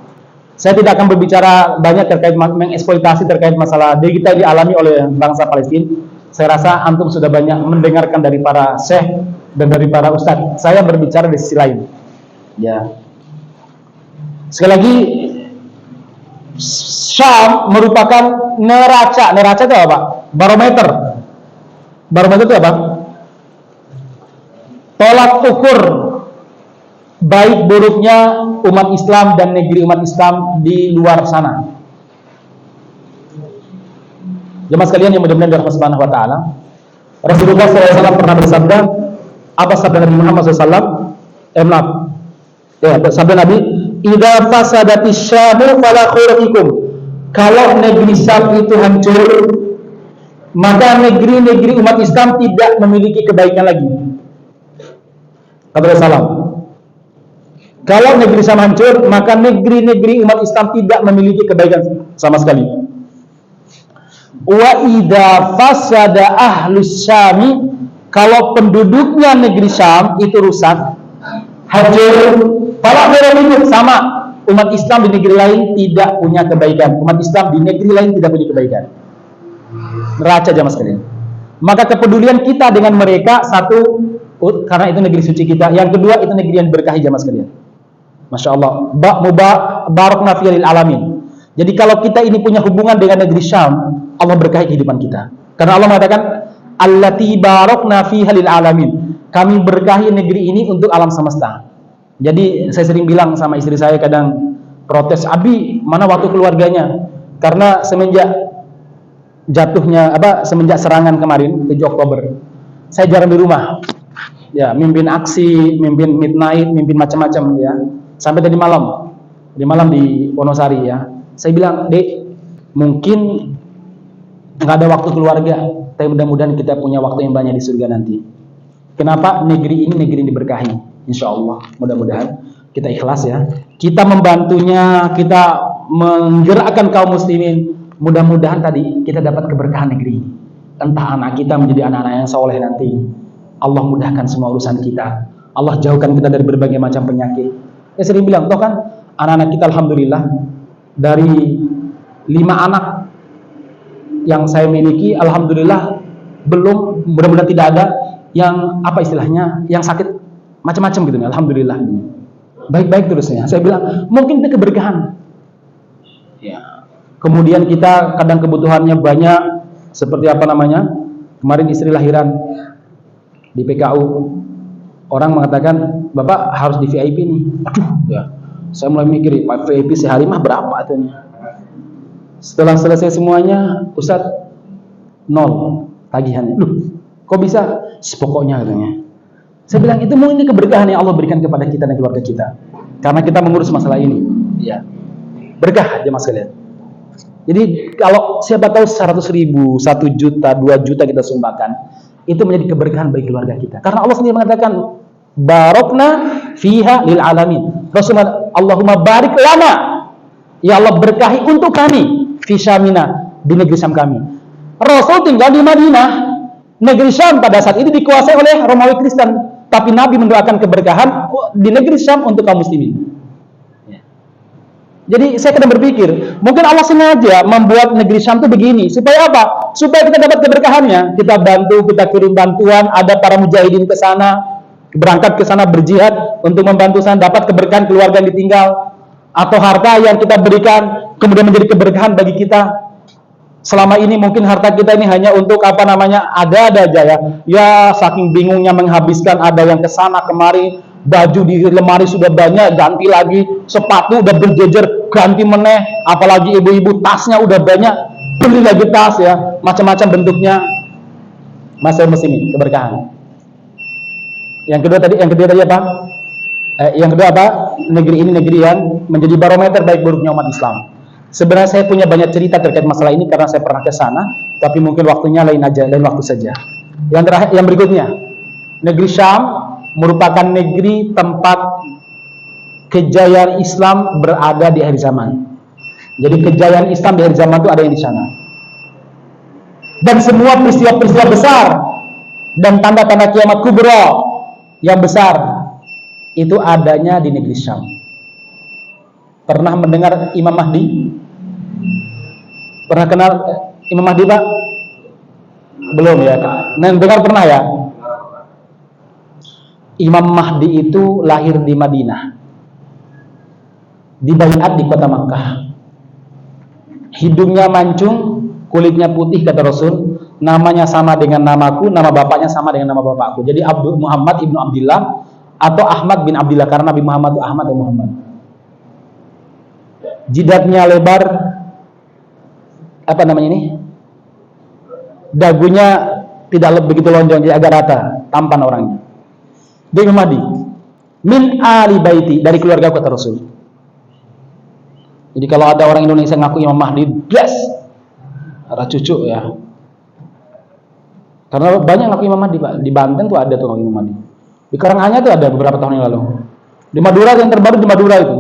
Saya tidak akan berbicara banyak terkait mengeksploitasi terkait masalah digital dialami oleh bangsa Palestina. Saya rasa antum sudah banyak mendengarkan dari para syekh dan dari para ustadz. Saya berbicara di sisi lain. Ya. Sekali lagi, Syam merupakan neraca. Neraca itu apa? Barometer. Barometer itu apa? Tolak ukur baik buruknya umat Islam dan negeri umat Islam di luar sana. Jemaah sekalian yang mudah-mudahan dirahmati Subhanahu wa taala, Rasulullah SAW pernah bersabda, apa sabda Nabi Muhammad SAW? Sabda Nabi, "Idza fasadatis Syamu fala khaira fikum." Kalau negeri Syam itu hancur, maka negeri-negeri umat Islam tidak memiliki kebaikan lagi. Kata Rasulullah, kalau negeri Syam hancur, maka negeri-negeri umat Islam tidak memiliki kebaikan sama sekali. Wa idza fasada ahlus Syami, kalau penduduknya negeri Syam itu rusak, hancur, fala khaira fikum, sama umat Islam di negeri lain tidak punya kebaikan. Umat Islam di negeri lain tidak punya kebaikan. Neraca jamaah sekalian. Maka kepedulian kita dengan mereka, satu, karena itu negeri suci kita. Yang kedua, itu negeri yang berkahi jamaah sekalian. Masya Allah. Barakna fiyal alamin. Jadi kalau kita ini punya hubungan dengan negeri Syam, Allah berkahi kehidupan kita. Karena Allah mengatakan, allati barakna fiyal alamin. Kami berkahi negeri ini untuk alam semesta. Jadi saya sering bilang sama istri saya, kadang protes, Abi, mana waktu keluarganya? Karena semenjak semenjak serangan kemarin 7 Oktober, saya jarang di rumah. Ya, mimpin aksi, mimpin midnight, mimpin macam-macam ya. Sampai tadi malam. Di malam di Wonosari ya. Saya bilang, "Dek, mungkin nggak ada waktu keluarga, tapi mudah-mudahan kita punya waktu yang banyak di surga nanti." Kenapa? Negeri ini negeri yang diberkahi. Insya Allah, mudah-mudahan kita ikhlas ya. Kita membantunya, kita menggerakkan kaum muslimin. Mudah-mudahan tadi kita dapat keberkahan negeri ini. entah anak kita menjadi anak-anak yang soleh nanti. Allah mudahkan semua urusan kita. Allah jauhkan kita dari berbagai macam penyakit. Saya sering bilang, toh kan anak-anak kita alhamdulillah dari 5 anak yang saya miliki, alhamdulillah belum, mudah-mudahan tidak ada yang apa istilahnya, yang sakit macam-macam gitu nih, alhamdulillah. Baik-baik terusnya. Saya bilang mungkin itu keberkahan. Ya. Kemudian kita kadang kebutuhannya banyak, seperti apa namanya? Kemarin istri lahiran di PKU. Orang mengatakan, "Bapak harus di VIP nih." Aduh, ya. Saya mulai mikir, Pak, VIP sehari mah berapa katanya. Setelah selesai semuanya, Ustadz 0 tagihannya. Loh, kok bisa? Sepokoknya katanya. Saya bilang itu mungkin keberkahan yang Allah berikan kepada kita dan keluarga kita, karena kita mengurus masalah ini. Ya, berkah aja mas kalian. Jadi kalau siapa tahu 100.000, 1 juta, 2 juta kita sumbangkan, itu menjadi keberkahan bagi keluarga kita. Karena Allah sendiri mengatakan, barokna fiha lil alamin. Rasulullah, Allahumma barik lana. Ya Allah berkahi untuk kami fi Syamina, di negeri Syam kami. Rasul tinggal di Madinah. Negeri Syam pada saat itu dikuasai oleh Romawi Kristen, tapi Nabi mendoakan keberkahan di negeri Syam untuk kaum muslimin. Jadi saya kadang berpikir, mungkin Allah sengaja membuat negeri Syam itu begini, supaya apa? Supaya kita dapat keberkahannya. Kita bantu, kita kirim bantuan, ada para mujahidin ke sana, berangkat ke sana berjihad untuk membantu sana, dapat keberkahan keluarga yang ditinggal, atau harta yang kita berikan kemudian menjadi keberkahan bagi kita. Selama ini mungkin harta kita ini hanya untuk apa namanya, ada aja ya. Ya saking bingungnya menghabiskan, ada yang ke sana kemari, baju di lemari sudah banyak, ganti lagi, sepatu udah berjejer, ganti meneh, apalagi ibu-ibu tasnya udah banyak, beli lagi tas ya, macam-macam bentuknya. Masih muslimin, keberkahan. Yang kedua tadi apa? Yang kedua apa? Negeri ini negeri yang menjadi barometer baik buruknya umat Islam. Sebenarnya saya punya banyak cerita terkait masalah ini karena saya pernah ke sana, tapi mungkin waktunya lain waktu saja. Yang terakhir, yang berikutnya, negeri Syam merupakan negeri tempat kejayaan Islam berada di akhir zaman. Jadi kejayaan Islam di akhir zaman itu ada yang di sana. Dan semua peristiwa-peristiwa besar dan tanda-tanda kiamat kubra yang besar itu adanya di negeri Syam. Pernah mendengar Imam Mahdi? Pernah kenal Imam Mahdi, Pak? Belum ya, Kak. Nah, dengar pernah ya? Imam Mahdi itu lahir di Madinah, dibaiat di kota Makkah. Hidungnya mancung, kulitnya putih kata Rasul, namanya sama dengan namaku, nama bapaknya sama dengan nama bapakku. Jadi Muhammad ibnu Abdillah atau Ahmad bin Abdillah, karena Nabi Muhammad itu Ahmad dan Muhammad. Jidatnya lebar, apa namanya ini? Dagunya tidak begitu lonjong, jadi agak rata, tampan orangnya. Dia Imam Mahdi, min ali baiti, dari keluarga kata Rasul. Jadi kalau ada orang Indonesia ngaku Imam Mahdi, yes, ada cucu ya. Karena banyak ngaku Imam Mahdi, Pak. Di Banten tuh ada tuh Imam Mahdi. Di Karanganyar tuh ada beberapa tahun yang lalu. Di Madura yang terbaru di Madura itu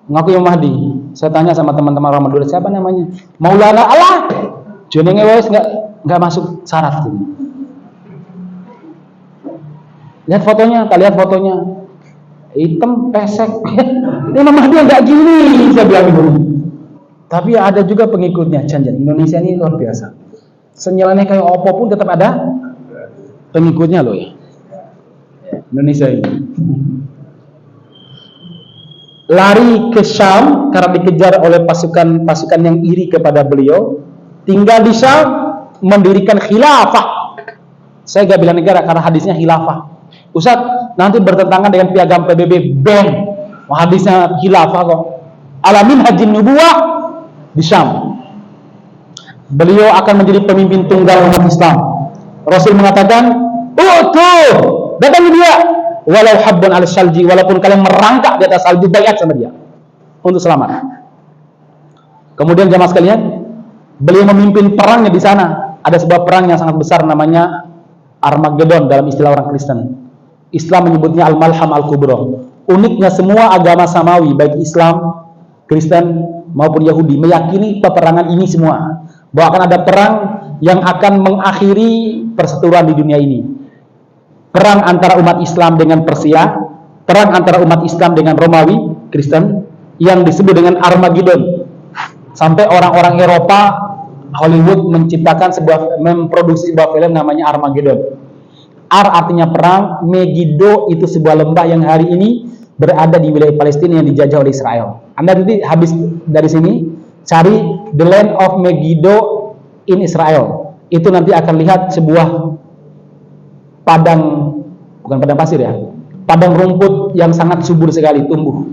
ngaku Imam Mahdi. Saya tanya sama teman-teman orang Madura, siapa namanya? Maulana. Allah. Jenenge wis enggak masuk syarat gitu. Lihat fotonya, kalian fotonya. Hitam, pesek. Imam Mahdi enggak gini, saya bilang gitu. Tapi ada juga pengikutnya. Jangan Indonesia ini luar biasa. Senyalannya kayak opo pun tetap ada pengikutnya loh ya. Indonesia ini. Lari ke Syam karena dikejar oleh pasukan yang iri kepada beliau. Tinggal di Syam, mendirikan khilafah. Saya gak bilang negara karena hadisnya khilafah. Ustaz, nanti bertentangan dengan piagam PBB, bang. Hadisnya khilafah kok. Alamin hajin nubuwah di Syam. Beliau akan menjadi pemimpin tunggal umat Islam. Rasul mengatakan, datangi dia. Walau habbun al salji, walaupun kalian merangkak di atas salju, bayat sama dia untuk selamat. Kemudian jamaah sekalian, beliau memimpin perangnya di sana. Ada sebuah perang yang sangat besar namanya Armageddon dalam istilah orang Kristen. Islam menyebutnya Al-Malham Al-Kubra. Uniknya semua agama samawi, baik Islam, Kristen maupun Yahudi, meyakini peperangan ini semua, bahwa akan ada perang yang akan mengakhiri perseteruan di dunia ini. Perang antara umat Islam dengan Persia, perang antara umat Islam dengan Romawi, Kristen, yang disebut dengan Armageddon. Sampai orang-orang Eropa, Hollywood memproduksi sebuah film namanya Armageddon. Ar artinya perang, Megiddo itu sebuah lembah yang hari ini berada di wilayah Palestina yang dijajah oleh Israel. Anda nanti habis dari sini cari The Land of Megiddo in Israel. Itu nanti akan lihat sebuah padang, bukan padang pasir ya, padang rumput yang sangat subur sekali tumbuh.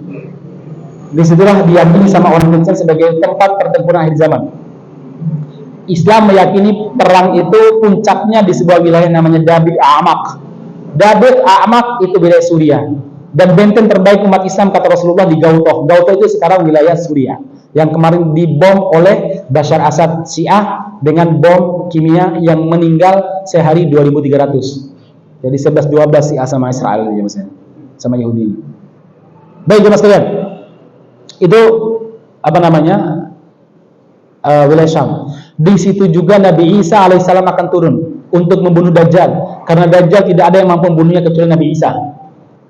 Disitulah diyakini sama orang Kristen sebagai tempat pertempuran akhir zaman. Islam meyakini perang itu puncaknya di sebuah wilayah namanya Dabid A'maq. Dabid A'maq itu wilayah Suriah. Dan benteng terbaik umat Islam kata Rasulullah di Gautoh. Gautoh itu sekarang wilayah Suriah. Yang kemarin dibom oleh Bashar Assad Syiah dengan bom kimia yang meninggal sehari 2.300. Jadi 11-12 Syiah sama Israel ya Mas, sama Yahudi. Baik Mas sekalian. Itu apa namanya? Wilayah Syam. Di situ juga Nabi Isa alaihissalam akan turun untuk membunuh Dajjal, karena Dajjal tidak ada yang mampu membunuhnya kecuali Nabi Isa.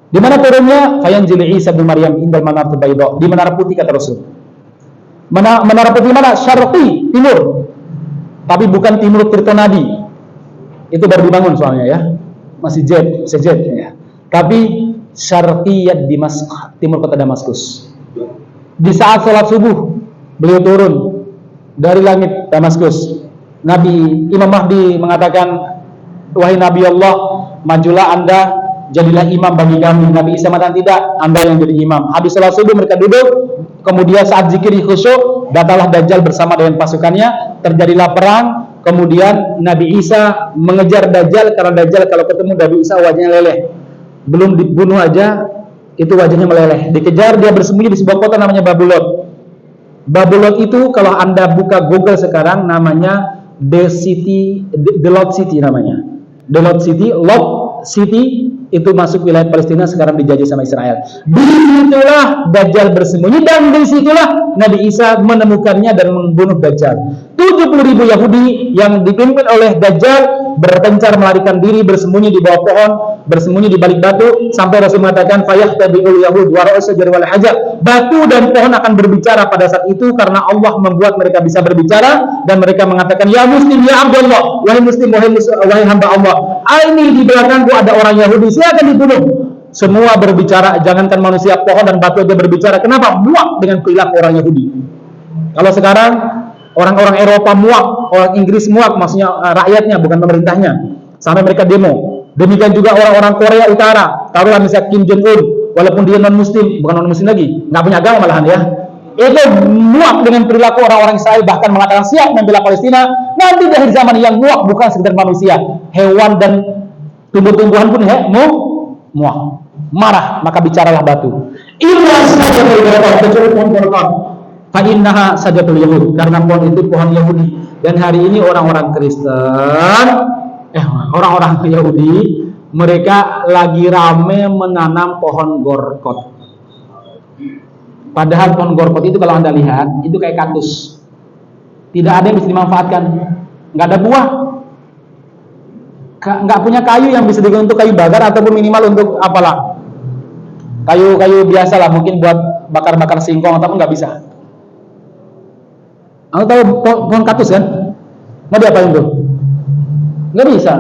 Di mana turunnya? Fayanzil Isa bin Maryam indal manaratul bayda, di menara putih kata Rasul. Menara putih mana? Syarqi, timur. Tapi bukan timur Tirtonadi. Itu baru dibangun soalnya ya. Masih sejet ya. Tapi Syarqiyat Dimasq, timur kota Damaskus. Di saat sholat subuh beliau turun dari langit Damaskus. Imam Mahdi mengatakan, wahai Nabi Allah, majulah Anda, jadilah imam bagi kami. Nabi Isa mengatakan tidak, Anda yang jadi imam. Habis sholat subuh mereka duduk, kemudian saat zikir khusyuk, datanglah Dajjal bersama dengan pasukannya, terjadilah perang. Kemudian Nabi Isa mengejar Dajjal, karena Dajjal kalau ketemu Nabi Isa wajahnya leleh. Belum dibunuh aja, itu wajahnya meleleh. Dikejar, dia bersembunyi di sebuah kota namanya Babylon. Babylon itu kalau Anda buka Google sekarang namanya The Lot City namanya. The Lot City, Lot City itu masuk wilayah Palestina, sekarang dijajah sama Israel. Disitulah Dajjal bersembunyi dan disitulah Nabi Isa menemukannya dan membunuh Dajjal. 70.000 Yahudi yang dipimpin oleh Dajjal berpencar melarikan diri, bersembunyi di bawah pohon, bersembunyi di balik batu, sampai Rasul mengatakan fayahtabiul yahud wa ra'us syajar wal hajar. Batu dan pohon akan berbicara pada saat itu karena Allah membuat mereka bisa berbicara, dan mereka mengatakan ya muslim ya Abdullah, wahai muslim wahai hamba Allah. Ini di belakangku ada orang Yahudi, silakan dibunuh. Semua berbicara, jangankan manusia, pohon dan batu aja berbicara. Kenapa? Muak dengan perilaku orang Yahudi. Kalau sekarang orang-orang Eropa muak, orang Inggris muak, maksudnya rakyatnya bukan pemerintahnya, sampai mereka demo. Demikian juga orang-orang Korea Utara, taruhlah misalnya Kim Jong Un, walaupun dia non Muslim, bukan non Muslim lagi, nggak punya agama malahan ya, itu muak dengan perilaku orang-orang Israel, bahkan mengatakan siap membela Palestina. Nanti di akhir zaman yang muak bukan sekedar manusia, hewan dan tumbuh-tumbuhan pun muak, marah, maka bicaralah batu. Illa sajatul yahud, kecuali pohon korban. Fa'innaha sajatul yahud, karena pohon itu pohon Yahudi. Dan hari ini orang-orang Kristen, orang-orang Yahudi, mereka lagi rame menanam pohon gorkot. Padahal pohon gorkot itu kalau Anda lihat, itu kayak kaktus. Tidak ada yang bisa dimanfaatkan. Nggak ada buah. Nggak punya kayu yang bisa digunakan untuk kayu bakar, ataupun minimal untuk apalah. Kayu-kayu biasa lah, mungkin buat bakar-bakar singkong, ataupun nggak bisa. Anda tahu pohon kaktus kan? Mau diapain tuh? Nggak bisa.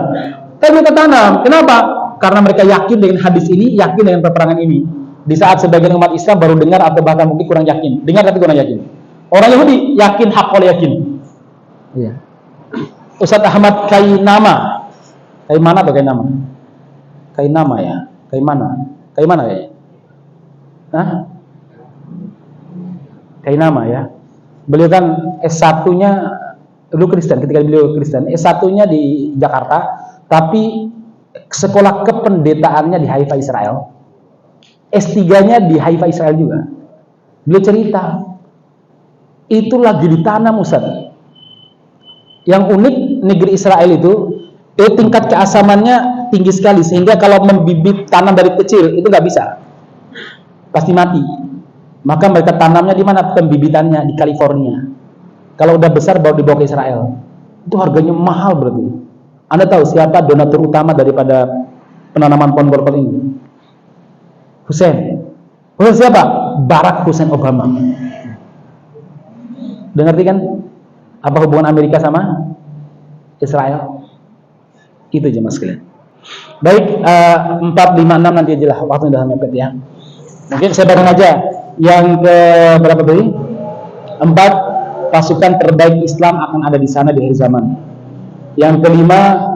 Tapi mereka tanam. Kenapa? Karena mereka yakin dengan hadis ini, yakin dengan peperangan ini. Di saat sebagian umat Islam baru dengar atau bahkan mungkin kurang yakin. Dengar tapi kurang yakin. Orang Yahudi yakin, hak oleh yakin. Iya. Ustadz Ahmad Kainama. Kaimana atau Kainama? Kainama ya. Kaimana kayaknya? Hah? Kainama ya. Beliau kan S1-nya dulu Kristen, ketika beliau Kristen, S1-nya di Jakarta, tapi sekolah kependetaannya di Haifa Israel, S3-nya di Haifa Israel juga. Beliau cerita, itu lagi ditanam Ustaz. Yang unik negeri Israel itu tingkat keasamannya tinggi sekali, sehingga kalau membibit tanam dari kecil itu nggak bisa, pasti mati. Maka mereka tanamnya di mana pembibitannya? Di California. Kalau udah besar baru dibawa ke Israel. Itu harganya mahal berarti. Anda tahu siapa donatur utama daripada penanaman pohon borkol ini? Hussein. Hussein siapa? Barack Hussein Obama. Udah ngerti kan? Apa hubungan Amerika sama Israel? Itu jemaah sekalian. Baik, 4, 5, 6 nanti aja lah, waktu udah mepet ya. Mungkin saya bareng aja. Yang ke berapa tadi? 4, pasukan terbaik Islam akan ada di sana di akhir zaman. Yang kelima,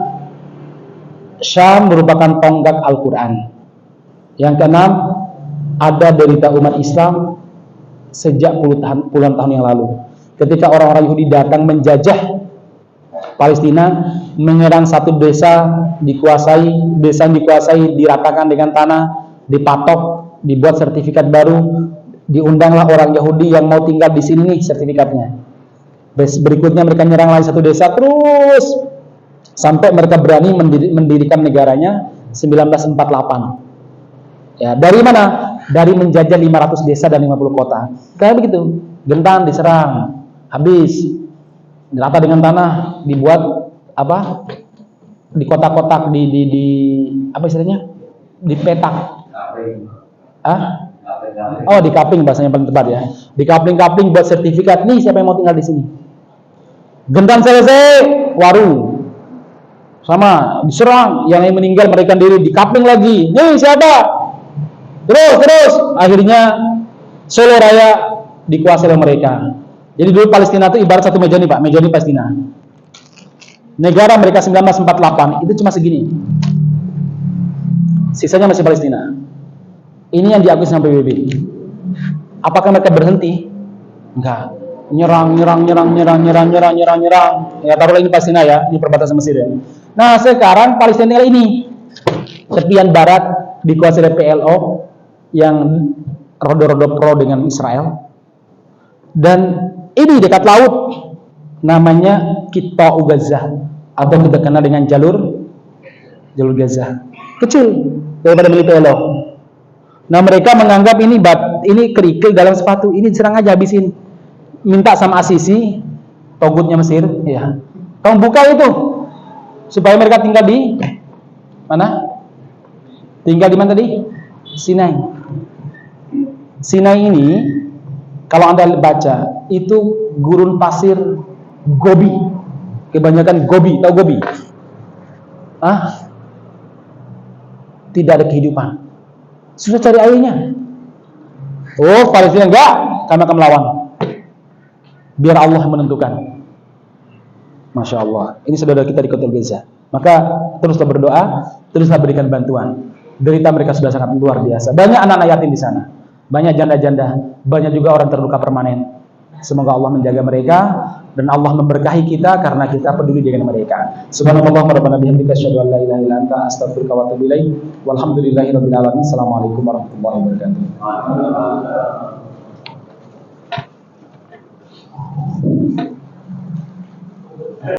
Syam merupakan tonggak Al-Quran. Yang keenam, ada derita umat Islam sejak puluhan tahun yang lalu. Ketika orang-orang Yahudi datang menjajah Palestina, menyerang satu desa, desa yang dikuasai diratakan dengan tanah, dipatok, dibuat sertifikat baru, diundanglah orang Yahudi yang mau tinggal di sini nih sertifikatnya. Berikutnya mereka menyerang lagi satu desa terus sampai mereka berani mendirikan negaranya 1948. Ya, dari mana? Dari menjajah 500 desa dan 50 kota. Kayak begitu. Gentan diserang, habis dirata dengan tanah, dibuat apa? Di kotak-kotak, di apa istilahnya? Dipetak. Oh, di kapling bahasanya paling tepat ya. Di kapling-kapling buat sertifikat. Nih siapa yang mau tinggal di sini? Gentan selesai, waru. Sama, diserang, yang meninggal mereka diri, di kapling lagi. Nih siapa? Terus. Akhirnya Solo Raya dikuasai oleh mereka. Jadi dulu Palestina itu ibarat satu meja nih Pak, meja ini Palestina. Negara mereka 1948 itu cuma segini. Sisanya masih Palestina. Ini yang diakui sama PBB. Apakah mereka berhenti? Enggak. Nyerang. Ya taruhlah ini Palestina ya, ini perbatasan Mesir ya. Nah sekarang Palestina ini tepian barat dikuasai oleh PLO yang rodo-rodo pro dengan Israel. Dan ini dekat laut, namanya Qita'u Gaza, atau kita kenal dengan jalur Gaza. Kecil daripada milik PLO. Nah mereka menganggap ini kerikil dalam sepatu, ini serang aja habisin. Minta sama Asisi, togutnya Mesir, ya, kamu buka itu supaya mereka tinggal di mana? Tinggal di mana tadi? Sinai. Sinai ini kalau Anda baca itu gurun pasir Gobi, kebanyakan Gobi, tahu Gobi? Tidak ada kehidupan. Sudah cari airnya. Oh, Palestina enggak, kami akan melawan. Biar Allah yang menentukan. Masya Allah. Ini saudara kita di Kota Gaza. Maka teruslah berdoa, teruslah berikan bantuan. Derita mereka sudah sangat luar biasa. Banyak anak-anak yatim di sana, banyak janda-janda, banyak juga orang terluka permanen. Semoga Allah menjaga mereka dan Allah memberkahi kita karena kita peduli dengan mereka. Subhanallah wa bihamdika asyhadu an la ilaha illa anta astaghfiruka wa atubu ilaik. Walhamdulillahirabbil alamin. Assalamualaikum warahmatullahi wabarakatuh.